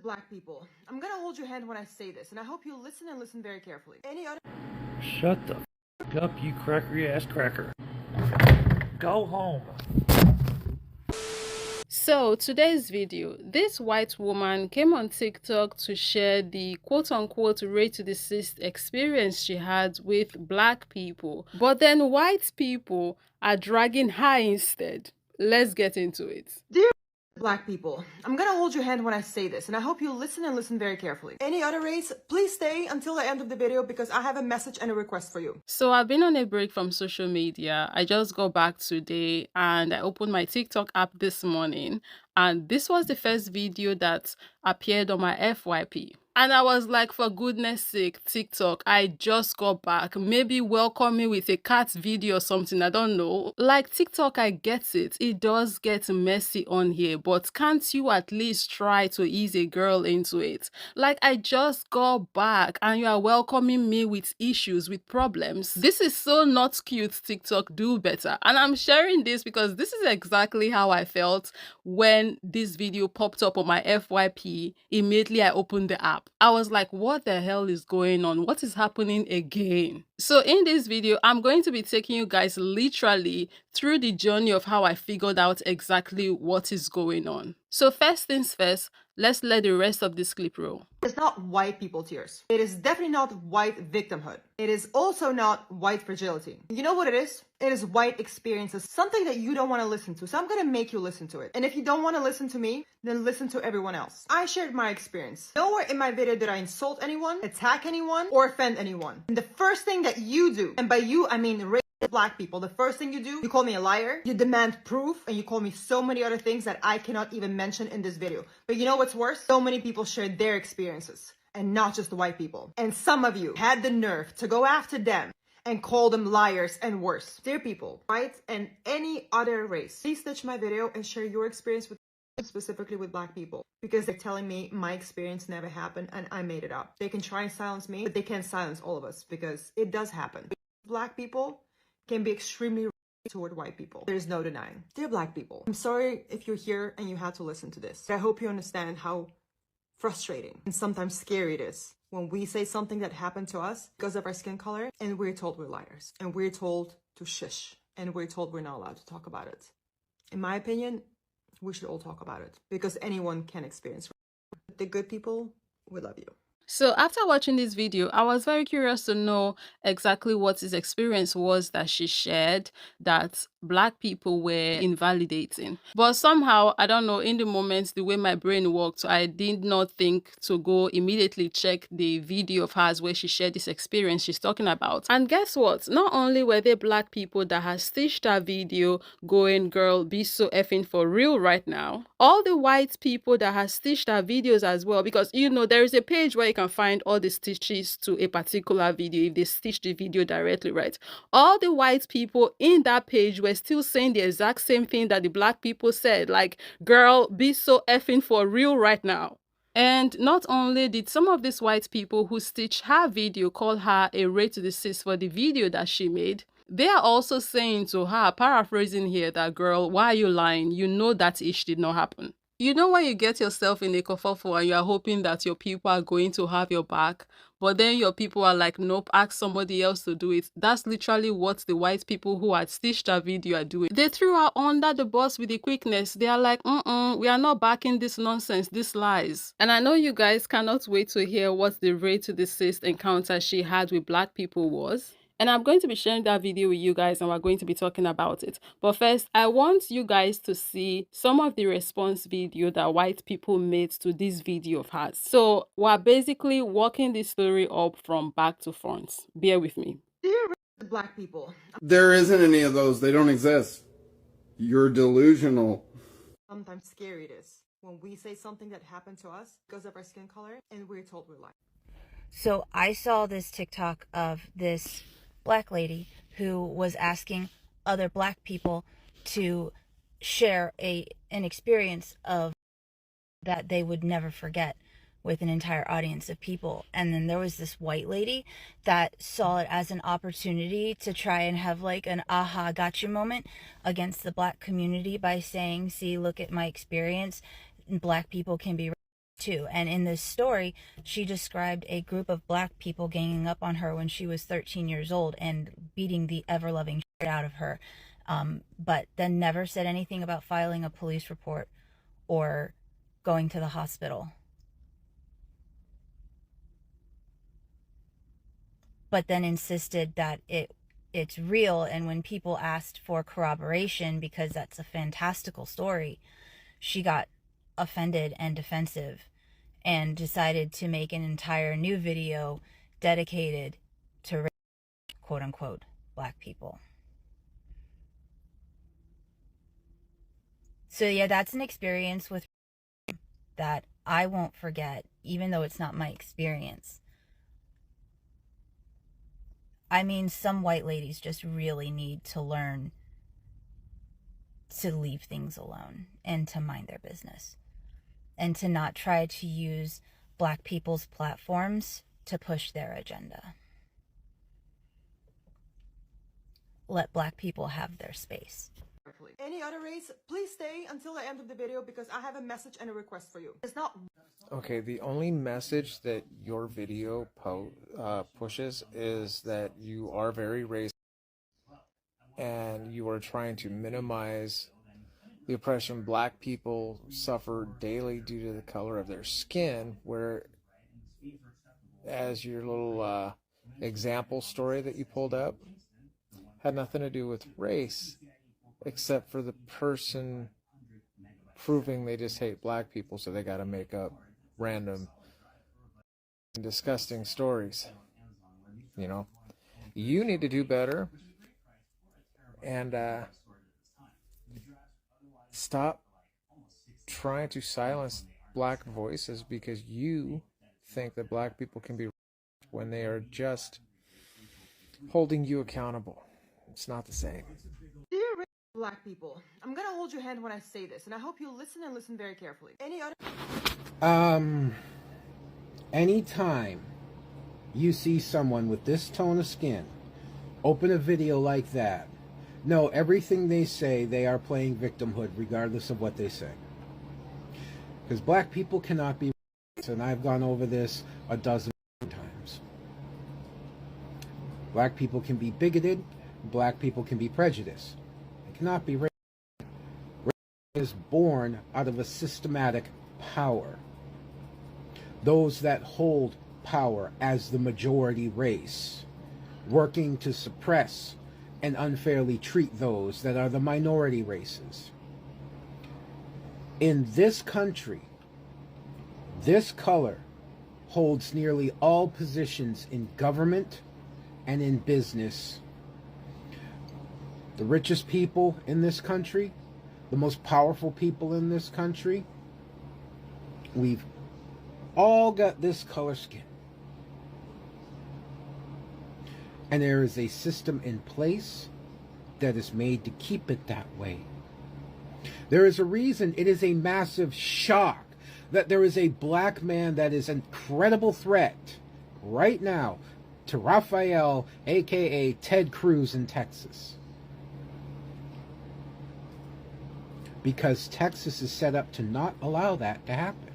Black people, I'm gonna hold your hand when I say this, and I hope you listen and listen very carefully. Any other— Shut the f up, you crackery ass cracker. Go home. So today's video, this white woman came on TikTok to share the quote-unquote rate to deceased experience she had with black people, but then white people are dragging her instead. Let's get into it. Dear Black people, I'm gonna hold your hand when I say this, and I hope you listen and listen very carefully. Any other race, please stay until the end of the video because I have a message and a request for you. So I've been on a break from social media. I just got back today and I opened my TikTok app this morning, and this was the first video that appeared on my FYP. And I was like, for goodness sake, TikTok, I just got back. Maybe welcome me with a cat video or something, I don't know. Like TikTok, I get it. It does get messy on here, but can't you at least try to ease a girl into it? Like, I just got back and you are welcoming me with issues, with problems. This is so not cute, TikTok. Do better. And I'm sharing this because this is exactly how I felt when this video popped up on my FYP. Immediately I opened the app. I was like, what the hell is going on? What is happening again? So in this video, I'm going to be taking you guys literally through the journey of how I figured out exactly what is going on. So first things first, let's let the rest of this clip roll. It's not white people tears. It is definitely not white victimhood. It is also not white fragility. You know what it is? It is white experiences, something that you don't want to listen to. So I'm going to make you listen to it. And if you don't want to listen to me, then listen to everyone else. I shared my experience. Nowhere in my video did I insult anyone, attack anyone, or offend anyone. And the first thing that you do, and by you, I mean Black people, the first thing you do, you call me a liar, you demand proof, and you call me so many other things that I cannot even mention in this video. But you know what's worse? So many people shared their experiences, and not just the white people. And some of you had the nerve to go after them and call them liars and worse. Dear people, right, and any other race, please touch my video and share your experience with specifically with Black people, because they're telling me my experience never happened and I made it up. They can try and silence me, but they can't silence all of us because it does happen. Black people can be extremely toward white people. There's no denying. Dear Black people, I'm sorry if you're here and you had to listen to this. I hope you understand how frustrating and sometimes scary it is when we say something that happened to us because of our skin color and we're told we're liars and we're told to shush and we're told we're not allowed to talk about it. In my opinion, we should all talk about it because anyone can experience it. The good people, we love you. So after watching this video, I was very curious to know exactly what his experience was that she shared that Black people were invalidating. But somehow, I don't know, in the moment, the way my brain worked, I did not think to go immediately check the video of hers where she shared this experience she's talking about. And guess what? Not only were there Black people that had stitched her video going, girl, be so effing for real right now. All the white people that had stitched her videos as well, because, you know, there is a page where you can find all the stitches to a particular video if they stitch the video directly, right? All the white people in that page were still saying the exact same thing that the Black people said, like, girl, be so effing for real right now. And not only did some of these white people who stitched her video call her a rate to deceased for the video that she made, they are also saying to her, paraphrasing here, that girl, why are you lying? You know that ish did not happen. You know when you get yourself in a kerfuffle and you are hoping that your people are going to have your back, but then your people are like, nope, ask somebody else to do it. That's literally what the white people who had stitched that video are doing. They threw her under the bus with the quickness. They are like, we are not backing this nonsense, this lies. And I know you guys cannot wait to hear what the rate to deceased encounter she had with Black people was. And I'm going to be sharing that video with you guys and we're going to be talking about it. But first, I want you guys to see some of the response video that white people made to this video of hers. So we're basically walking this story up from back to front. Bear with me. Dear Black people, there isn't any of those. They don't exist. You're delusional. Sometimes scary it is when we say something that happened to us because of our skin color and we're told we're lying. So I saw this TikTok of this Black lady who was asking other Black people to share an experience of that they would never forget with an entire audience of people. And then there was this white lady that saw it as an opportunity to try and have like an aha gotcha moment against the Black community by saying, see, look at my experience. Black people can be too. And in this story, she described a group of black people ganging up on her when she was 13 years old and beating the ever-loving shit out of her. But then never said anything about filing a police report or going to the hospital. But then insisted that it's real, and when people asked for corroboration, because that's a fantastical story, she got offended and defensive and decided to make an entire new video dedicated to quote-unquote black people. So yeah, that's an experience with that I won't forget, even though it's not my experience. I mean, some white ladies just really need to learn to leave things alone and to mind their business and to not try to use black people's platforms to push their agenda. Let black people have their space. Any other race, please stay until the end of the video because I have a message and a request for you. It's not... Okay, the only message that your video pushes is that you are very racist and you are trying to minimize the oppression black people suffer daily due to the color of their skin, where as your little example story that you pulled up had nothing to do with race, except for the person proving they just hate black people, so they got to make up random disgusting stories. You know, you need to do better and stop trying to silence black voices because you think that black people can be when they are just holding you accountable. It's not the same. Dear black people, I'm gonna hold your hand when I say this, and I hope you listen and listen very carefully. Any other... Anytime you see someone with this tone of skin open a video like that, know everything they say, they are playing victimhood regardless of what they say. Because black people cannot be racist, and I've gone over this a dozen times. Black people can be bigoted, black people can be prejudiced. They cannot be racist. Racism is born out of a systematic power. Those that hold power as the majority race, working to suppress and unfairly treat those that are the minority races. In this country, this color holds nearly all positions in government and in business. The richest people in this country, the most powerful people in this country, we've all got this color skin. And there is a system in place that is made to keep it that way. There is a reason it is a massive shock that there is a black man that is an incredible threat right now to Rafael, aka Ted Cruz in Texas. Because Texas is set up to not allow that to happen.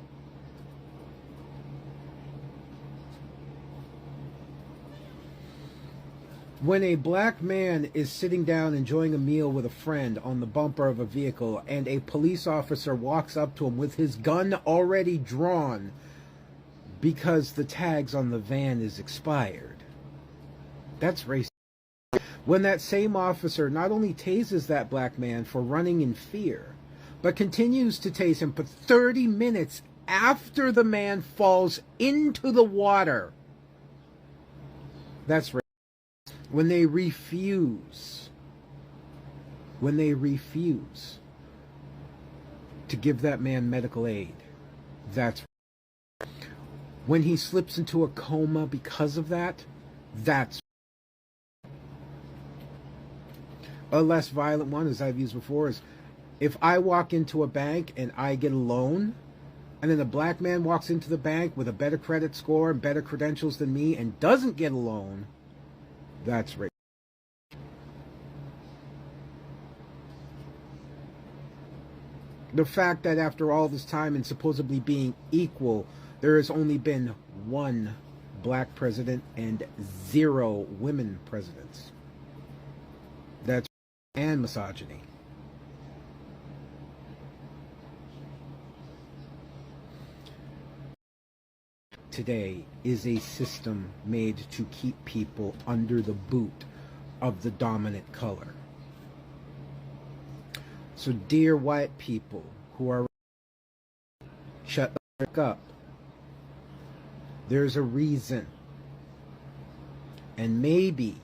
When a black man is sitting down enjoying a meal with a friend on the bumper of a vehicle and a police officer walks up to him with his gun already drawn because the tags on the van is expired, that's racist. When that same officer not only tases that black man for running in fear, but continues to tase him for 30 minutes after the man falls into the water, that's racist. When they refuse to give that man medical aid, that's right. When he slips into a coma because of that, that's right. A less violent one, as I've used before, is if I walk into a bank and I get a loan, and then a black man walks into the bank with a better credit score and better credentials than me and doesn't get a loan, that's right. The fact that after all this time and supposedly being equal, there has only been one black president and 0 women presidents. That's and misogyny. Today is a system made to keep people under the boot of the dominant color. So dear white people who are, shut the frick up. There's a reason. And maybe,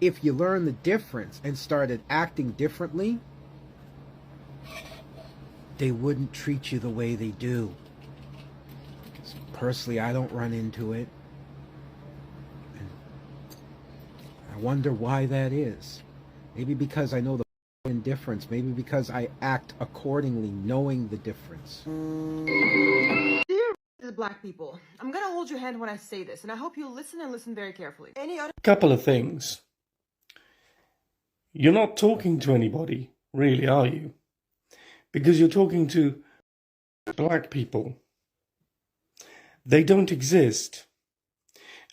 if you learn the difference and started acting differently, they wouldn't treat you the way they do. Personally, I don't run into it. I wonder why that is. Maybe because I know the difference. Maybe because I act accordingly, knowing the difference. Dear black people, I'm gonna hold your hand when I say this, and I hope you listen and listen very carefully. Any other Couple of things. You're not talking to anybody, really, are you? Because you're talking to black people. They don't exist.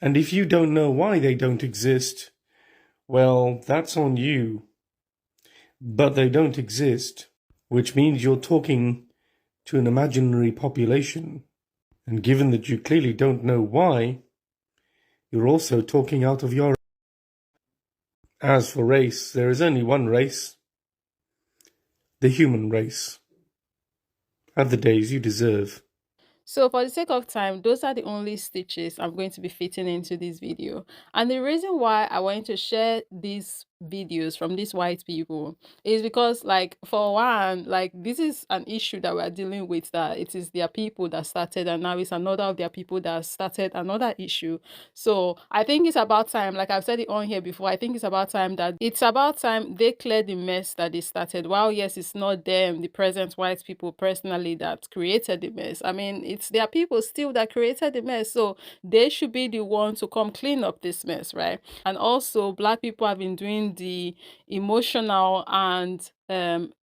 And if you don't know why they don't exist, well, that's on you. But they don't exist, which means you're talking to an imaginary population. And given that you clearly don't know why, you're also talking out of your... As for race, there is only one race. The human race. Have the days you deserve. So for the sake of time, those are the only stitches I'm going to be fitting into this video. And the reason why I wanted to share these videos from these white people is because, like, for one, like, this is an issue that we're dealing with, that it is their people that started, and now it's another of their people that started another issue. So I think it's about time, like I've said it on here before, I think it's about time they clear the mess that they started. While yes, it's not them, the present white people personally, that created the mess. I mean, it's their people still that created the mess, so they should be the one to come clean up this mess, right? And also, black people have been doing the emotional and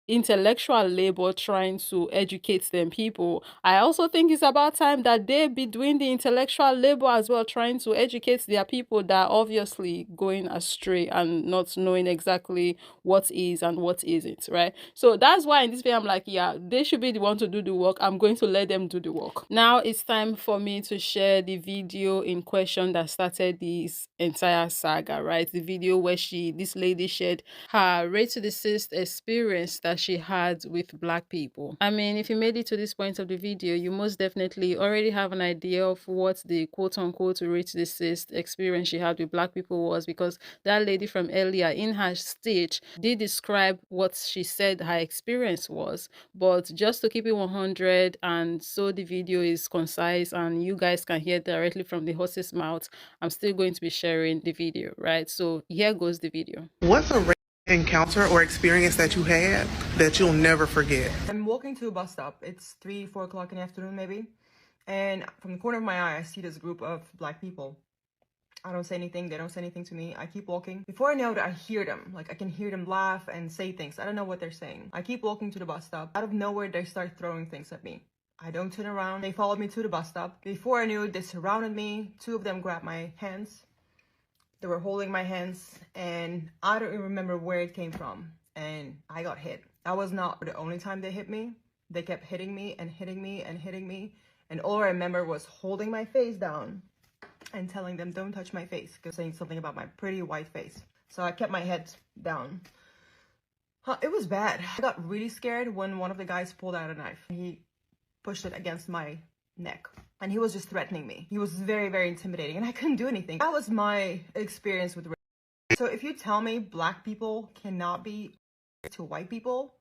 intellectual labor trying to educate them people. I also think it's about time that they be doing the intellectual labor as well, trying to educate their people that are obviously going astray and not knowing exactly what is and what isn't, right? So that's why in this video I'm like, yeah, they should be the one to do the work. I'm going to let them do the work. Now it's time for me to share the video in question that started this entire saga, right? The video where this lady shared her racist experience that she had with black people. I mean, if you made it to this point of the video, you most definitely already have an idea of what the quote-unquote racist experience she had with black people was, because that lady from earlier in her speech did describe what she said her experience was. But just to keep it 100, and so the video is concise and you guys can hear directly from the horse's mouth, I'm still going to be sharing the video, right? So here goes the video. What's a encounter or experience that you had that you'll never forget? I'm walking to a bus stop. It's 3-4 o'clock in the afternoon maybe, and from the corner of my eye I see this group of black people. I don't say anything, they don't say anything to me. I keep walking. Before I know it, I hear them. Like, I can hear them laugh and say things. I don't know what they're saying. I keep walking to the bus stop. Out of nowhere, they start throwing things at me. I don't turn around. They followed me to the bus stop. Before I knew it, they surrounded me. 2 of them grabbed my hands. They were holding my hands, and I don't even remember where it came from. And I got hit. That was not the only time they hit me. They kept hitting me and hitting me and hitting me. And all I remember was holding my face down and telling them, don't touch my face, because saying something about my pretty white face. So I kept my head down. It was bad. I got really scared when one of the guys pulled out a knife. He pushed it against my neck, and he was just threatening me. He was very, very intimidating, and I couldn't do anything. That was my experience with racism. So if you tell me black people cannot be to white people,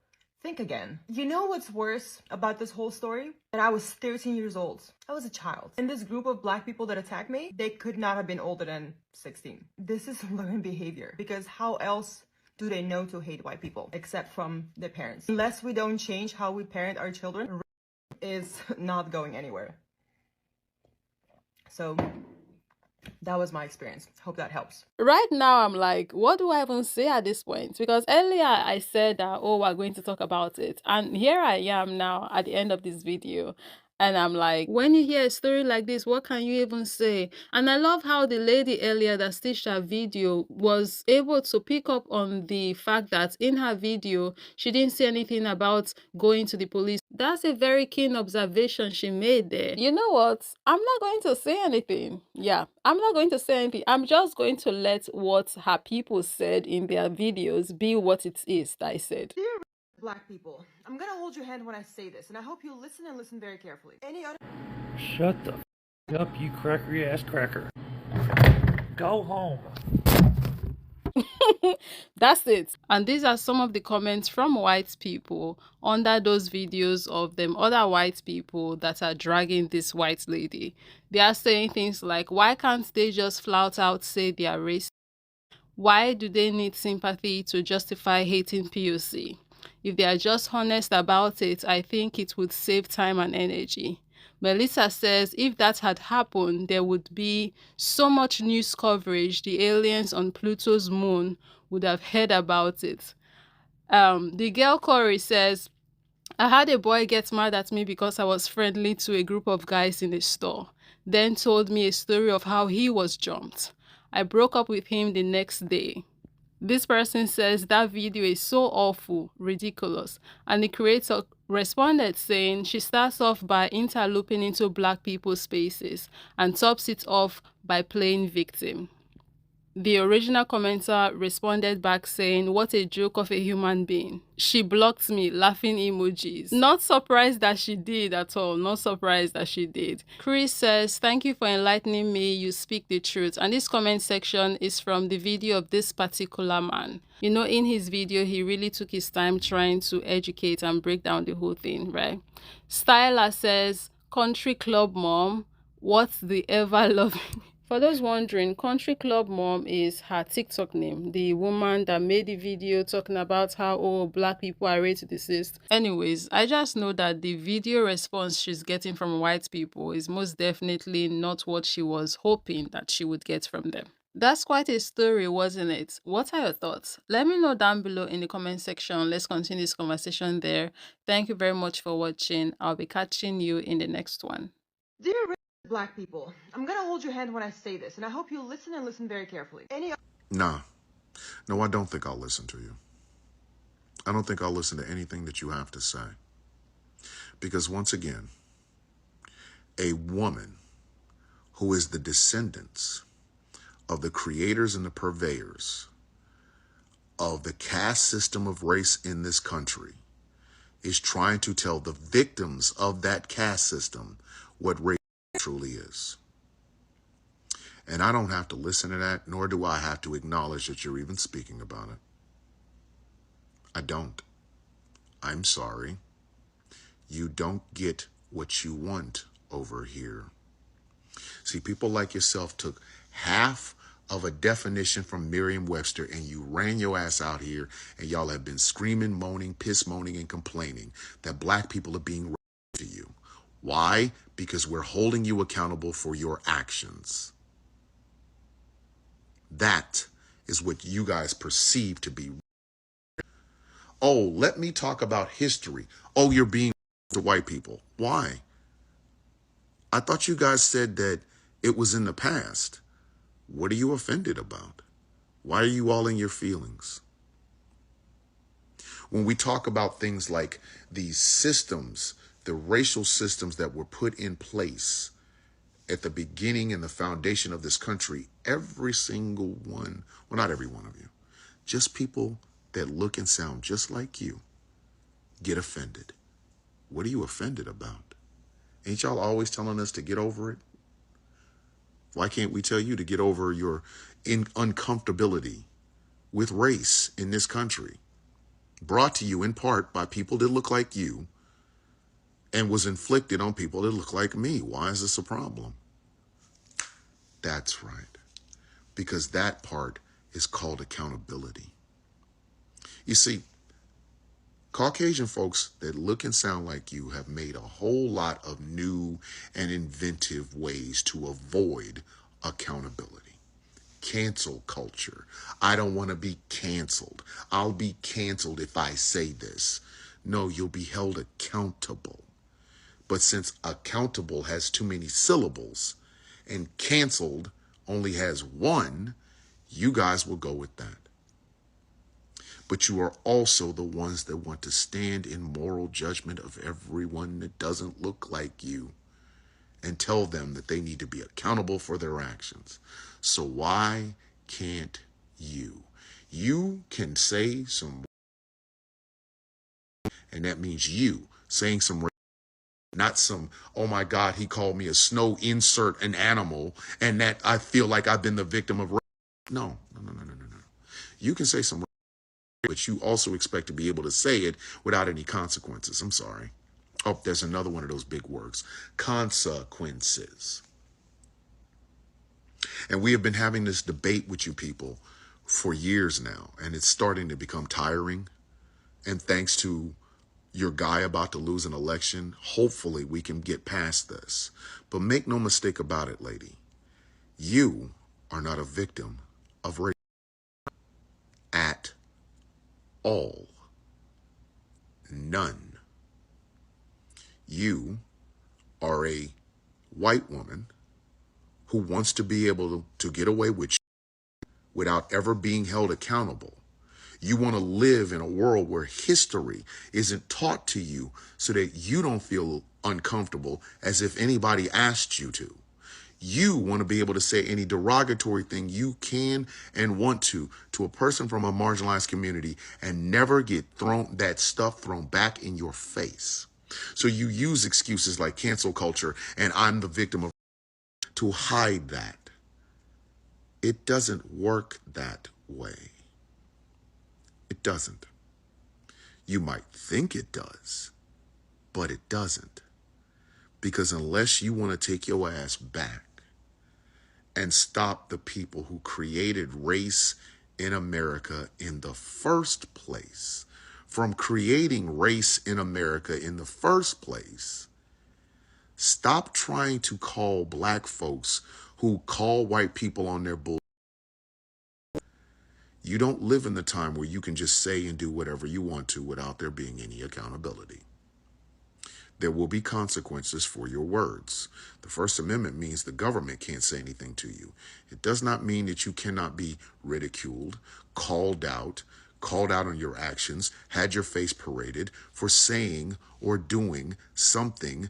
think again. You know what's worse about this whole story? That I was 13 years old. I was a child. And this group of black people that attacked me, they could not have been older than 16. This is learned behavior, because how else do they know to hate white people except from their parents? Unless we don't change how we parent our children, racism is not going anywhere. So That was my experience. Hope that helps. Right now, I'm like, what do I even say at this point? Because earlier I said that, oh, we're going to talk about it. And here I am now at the end of this video. And I'm like, when you hear a story like this, what can you even say? And I love how the lady earlier that stitched her video was able to pick up on the fact that in her video, she didn't say anything about going to the police. That's a very keen observation she made there. You know what? I'm not going to say anything. Yeah, I'm not going to say anything. I'm just going to let what her people said in their videos be what it is that I said. Dear Black people, I'm gonna hold your hand when I say this, and I hope you listen and listen very carefully. Any other Shut the f up, you crackery ass cracker. Go home. That's it. And these are some of the comments from white people under those videos of them other white people that are dragging this white lady. They are saying things like, why can't they just flout out say they are racist? Why do they need sympathy to justify hating POC? If they are just honest about it, I think it would save time and energy. Melissa says if that had happened, there would be so much news coverage, the aliens on Pluto's moon would have heard about it. The girl Corey says, I had a boy get mad at me because I was friendly to a group of guys in a store, then told me a story of how he was jumped. I broke up with him the next day. This person says that video is so awful, ridiculous, and the creator responded saying she starts off by interlooping into black people's spaces and tops it off by playing victim. The original commenter responded back saying, what a joke of a human being. She blocked me, laughing emojis. Not surprised that she did at all. Not surprised that she did. Chris says, thank you for enlightening me. You speak the truth. And this comment section is from the video of this particular man. You know, in his video, he really took his time trying to educate and break down the whole thing, right? Styler says, country club mom, what's the ever loving... For those wondering, Country Club Mom is her TikTok name, the woman that made the video talking about how, oh, black people are racist. Anyways, I just know that the video response she's getting from white people is most definitely not what she was hoping that she would get from them. That's quite a story, wasn't it? What are your thoughts? Let me know down below in the comment section. Let's continue this conversation there. Thank you very much for watching. I'll be catching you in the next one. Dear Black people, I'm gonna hold your hand when I say this, and I hope you listen and listen very carefully. No, I don't think I'll listen to you. I don't think I'll listen to anything that you have to say. Because once again, a woman who is the descendants of the creators and the purveyors of the caste system of race in this country is trying to tell the victims of that caste system what race truly is. And I don't have to listen to that, nor do I have to acknowledge that you're even speaking about it. I don't. I'm sorry. You don't get what you want over here. See, people like yourself took half of a definition from Merriam-Webster and you ran your ass out here and y'all have been screaming, moaning, piss moaning, and complaining that black people are being racist to you. Why? Because we're holding you accountable for your actions. That is what you guys perceive to be. Oh, let me talk about history. Oh, you're being to white people. Why? I thought you guys said that it was in the past. What are you offended about? Why are you all in your feelings? When we talk about things like these systems, the racial systems that were put in place at the beginning and the foundation of this country, every single one, well, not every one of you, just people that look and sound just like you get offended. What are you offended about? Ain't y'all always telling us to get over it? Why can't we tell you to get over your uncomfortability with race in this country? Brought to you in part by people that look like you and was inflicted on people that look like me. Why is this a problem? That's right. Because that part is called accountability. You see, Caucasian folks that look and sound like you have made a whole lot of new and inventive ways to avoid accountability. Cancel culture. I don't want to be canceled. I'll be canceled if I say this. No, you'll be held accountable. But since accountable has too many syllables and canceled only has one, you guys will go with that. But you are also the ones that want to stand in moral judgment of everyone that doesn't look like you and tell them that they need to be accountable for their actions. So why can't you? You can say some, and that means you saying some, not some, oh my God, he called me a snow, insert an animal, and that I feel like I've been the victim of rape. No. You can say some, but you also expect to be able to say it without any consequences. I'm sorry. Oh, there's another one of those big words, consequences. And we have been having this debate with you people for years now, and it's starting to become tiring. And thanks to your guy about to lose an election, hopefully we can get past this. But make no mistake about it, lady. You are not a victim of rape at all. None. You are a white woman who wants to be able to get away with without ever being held accountable. You want to live in a world where history isn't taught to you so that you don't feel uncomfortable as if anybody asked you to. You want to be able to say any derogatory thing you can and want to a person from a marginalized community and never get that stuff thrown back in your face. So you use excuses like cancel culture and I'm the victim of to hide that. It doesn't work that way. It doesn't. You might think it does, but it doesn't. Because unless you want to take your ass back and stop the people who created race in America in the first place from creating race in America in the first place, stop trying to call black folks who call white people on their bull. You don't live in the time where you can just say and do whatever you want to without there being any accountability. There will be consequences for your words. The First Amendment means the government can't say anything to you. It does not mean that you cannot be ridiculed, called out on your actions, had your face paraded for saying or doing something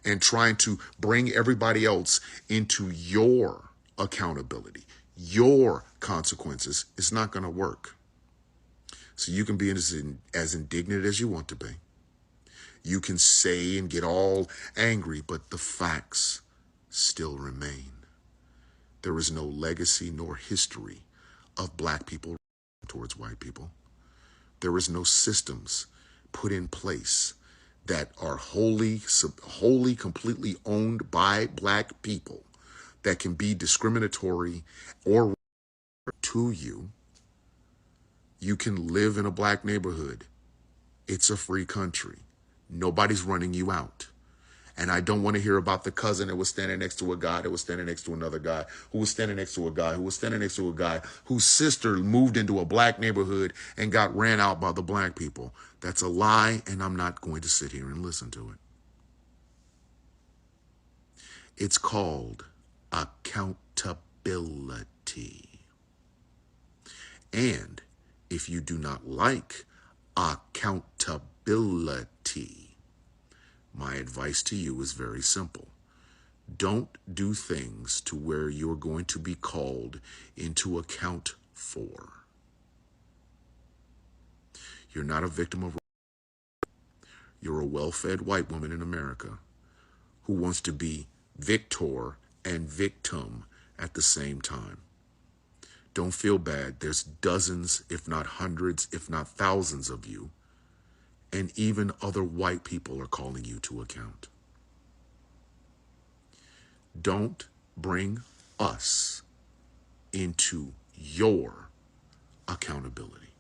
and trying to bring everybody else into your accountability, your consequences. Is not going to work. So you can be as indignant as you want to be. You can say and get all angry, but the facts still remain. There is no legacy nor history of black people towards white people. There is no systems put in place that are wholly, completely owned by black people that can be discriminatory or to you. You can live in a black neighborhood. It's a free country. Nobody's running you out. And I don't want to hear about the cousin that was standing next to a guy that was standing next to another guy who was standing next to a guy who was standing next to a guy whose sister moved into a black neighborhood and got ran out by the black people. That's a lie, and I'm not going to sit here and listen to it. It's called accountability. And if you do not like accountability, my advice to you is very simple. Don't do things to where you're going to be called into account for. You're not a victim of. You're a well-fed white woman in America who wants to be victor and victim at the same time. Don't feel bad. There's dozens, if not hundreds, if not thousands of you. And even other white people are calling you to account. Don't bring us into your accountability.